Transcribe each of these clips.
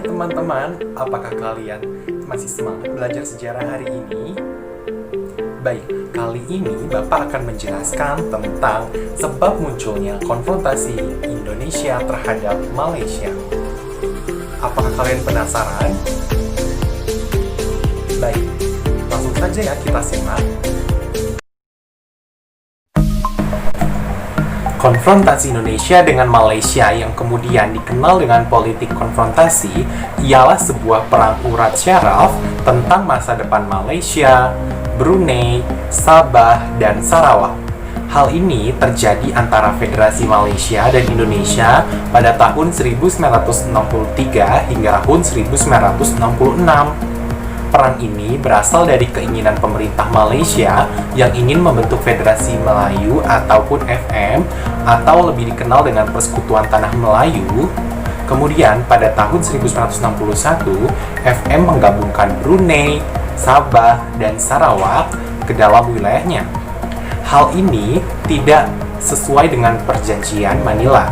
teman-teman, apakah kalian masih semangat belajar sejarah hari ini? Baik, kali ini Bapak akan menjelaskan tentang sebab munculnya konfrontasi Indonesia terhadap Malaysia. Apakah kalian penasaran? Baik, langsung saja ya kita simak. Konfrontasi Indonesia dengan Malaysia yang kemudian dikenal dengan politik konfrontasi ialah sebuah perang urat syaraf tentang masa depan Malaysia, Brunei, Sabah, dan Sarawak. Hal ini terjadi antara Federasi Malaysia dan Indonesia pada tahun 1963 hingga tahun 1966. Perang ini berasal dari keinginan pemerintah Malaysia yang ingin membentuk Federasi Melayu ataupun FM atau lebih dikenal dengan Persekutuan Tanah Melayu. Kemudian pada tahun 1961, FM menggabungkan Brunei, Sabah, dan Sarawak ke dalam wilayahnya. Hal ini tidak sesuai dengan perjanjian Manila.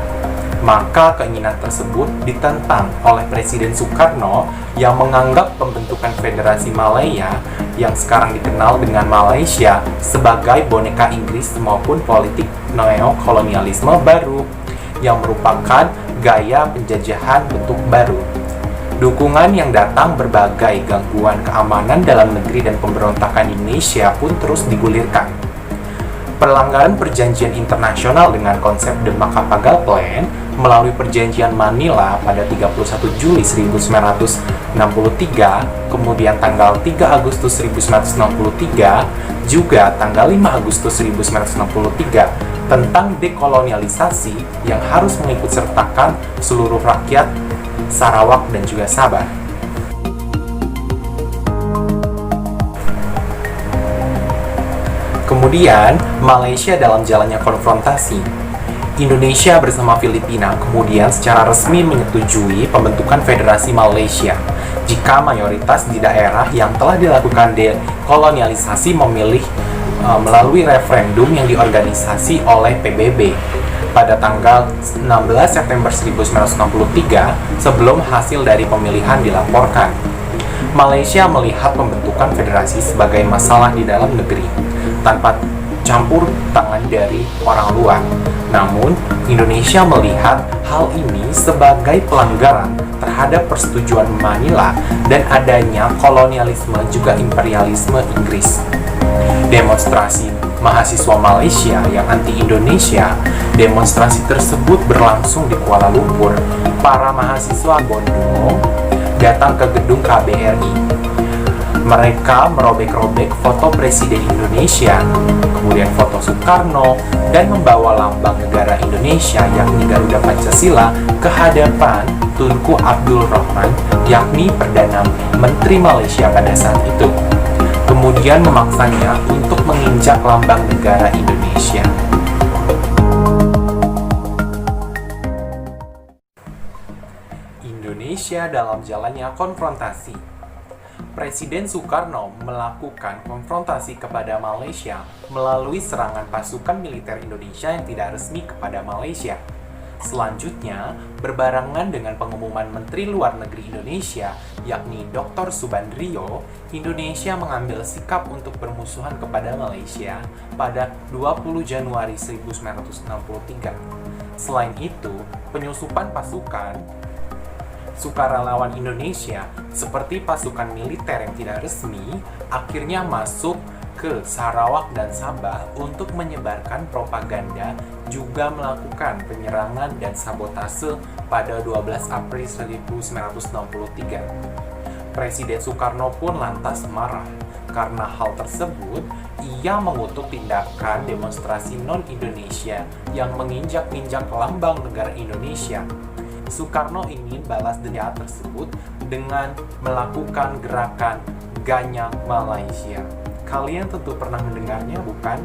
Maka keinginan tersebut ditentang oleh Presiden Soekarno yang menganggap pembentukan Federasi Malaya yang sekarang dikenal dengan Malaysia sebagai boneka Inggris maupun politik neokolonialisme baru yang merupakan gaya penjajahan bentuk baru. Dukungan yang datang berbagai gangguan keamanan dalam negeri dan pemberontakan Indonesia pun terus digulirkan. Pelanggaran perjanjian internasional dengan konsep The Macapagal Plan melalui perjanjian Manila pada 31 Juli 1963, kemudian tanggal 3 Agustus 1963, juga tanggal 5 Agustus 1963 tentang dekolonialisasi yang harus mengikutsertakan seluruh rakyat Sarawak dan juga Sabah. Kemudian, Malaysia dalam jalannya konfrontasi. Indonesia bersama Filipina kemudian secara resmi menyetujui pembentukan Federasi Malaysia jika mayoritas di daerah yang telah dilakukan dekolonialisasi memilih melalui referendum yang diorganisasi oleh PBB pada tanggal 16 September 1963 sebelum hasil dari pemilihan dilaporkan. Malaysia melihat pembentukan federasi sebagai masalah di dalam negeri tanpa campur tangan dari orang luar. Namun, Indonesia melihat hal ini sebagai pelanggaran terhadap persetujuan Manila dan adanya kolonialisme juga imperialisme Inggris. Demonstrasi mahasiswa Malaysia yang anti-Indonesia, demonstrasi tersebut berlangsung di Kuala Lumpur. Para mahasiswa Bondong datang ke gedung KBRI. Mereka merobek-robek foto Presiden Indonesia, kemudian foto Soekarno, dan membawa lambang negara Indonesia yakni Garuda Pancasila ke hadapan Tunku Abdul Rahman, yakni Perdana Menteri Malaysia pada saat itu. Kemudian memaksanya untuk menginjak lambang negara Indonesia. Indonesia dalam jalannya konfrontasi. Presiden Soekarno melakukan konfrontasi kepada Malaysia melalui serangan pasukan militer Indonesia yang tidak resmi kepada Malaysia. Selanjutnya, berbarengan dengan pengumuman Menteri Luar Negeri Indonesia, yakni Dr. Subandrio, Indonesia mengambil sikap untuk bermusuhan kepada Malaysia pada 20 Januari 1963. Selain itu, penyusupan pasukan sukarelawan Indonesia seperti pasukan militer yang tidak resmi akhirnya masuk ke Sarawak dan Sabah untuk menyebarkan propaganda, juga melakukan penyerangan dan sabotase pada 12 April 1963. Presiden Soekarno pun lantas marah. Karena hal tersebut, ia mengutuk tindakan demonstrasi non-Indonesia yang menginjak-injak lambang negara Indonesia. Soekarno ingin balas dendam tersebut dengan melakukan gerakan Ganyak Malaysia. Kalian tentu pernah mendengarnya, bukan?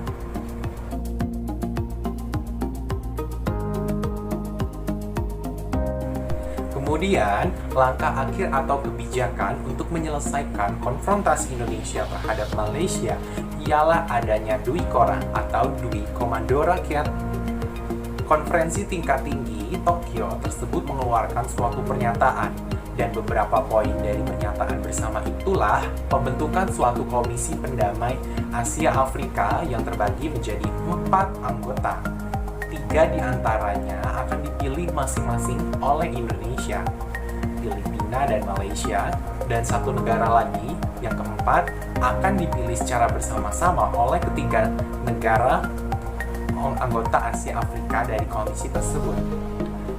Kemudian, langkah akhir atau kebijakan untuk menyelesaikan konfrontasi Indonesia terhadap Malaysia ialah adanya Dwi Korang atau Dwi Komando Rakyat. Konferensi tingkat tinggi Tokyo tersebut mengeluarkan suatu pernyataan Dan beberapa poin dari pernyataan bersama itulah pembentukan suatu komisi pendamai Asia Afrika yang terbagi menjadi 4 anggota. 3 diantaranya akan dipilih masing-masing oleh Indonesia, Filipina dan Malaysia, dan 1 negara lagi, yang keempat, akan dipilih secara bersama-sama oleh ketiga negara anggota Asia Afrika dari komisi tersebut.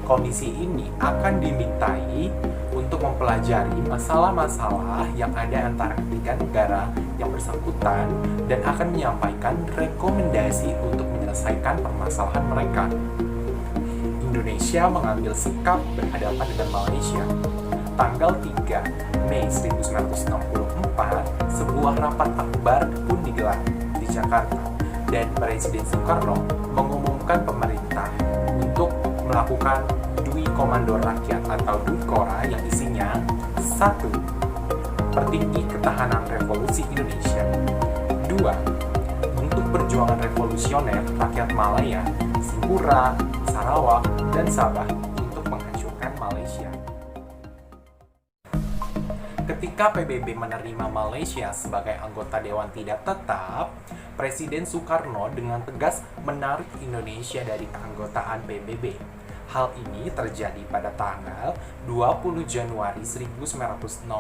Komisi ini akan dimintai untuk mempelajari masalah-masalah yang ada antara ketiga negara yang bersangkutan dan akan menyampaikan rekomendasi untuk menyelesaikan permasalahan mereka. Indonesia mengambil sikap berhadapan dengan Malaysia. Tanggal 3 Mei 1964, sebuah rapat akbar pun digelar di Jakarta dan Presiden Soekarno mengumumkan pemerintah untuk melakukan Dui Komando Rakyat atau Dui Kora yang isinya 1. Pertinggi ketahanan revolusi Indonesia. 2. Bentuk perjuangan revolusioner rakyat Malaya, Singapura, Sarawak, dan Sabah untuk menghancurkan Malaysia. Ketika PBB menerima Malaysia sebagai anggota Dewan Tidak Tetap, Presiden Soekarno dengan tegas menarik Indonesia dari keanggotaan PBB. Hal ini terjadi pada tanggal 20 Januari 1965.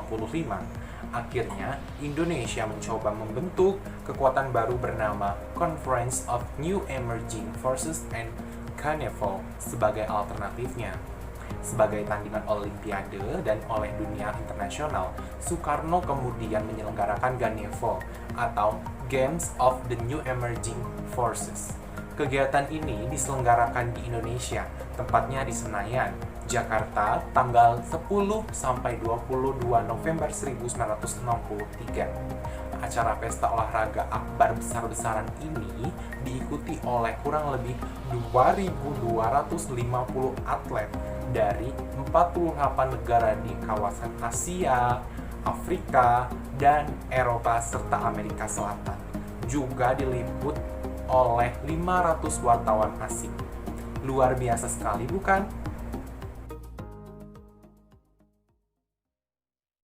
Akhirnya, Indonesia mencoba membentuk kekuatan baru bernama Conference of New Emerging Forces and Ganevo sebagai alternatifnya. Sebagai tandingan Olimpiade dan oleh dunia internasional, Soekarno kemudian menyelenggarakan Ganevo atau Games of the New Emerging Forces. Kegiatan ini diselenggarakan di Indonesia, tepatnya di Senayan, Jakarta, tanggal 10 sampai 22 November 1963. Acara pesta olahraga akbar besar-besaran ini diikuti oleh kurang lebih 2.250 atlet dari 48 negara di kawasan Asia, Afrika, dan Eropa serta Amerika Selatan. Juga diliput oleh 500 wartawan asing. Luar biasa sekali, bukan?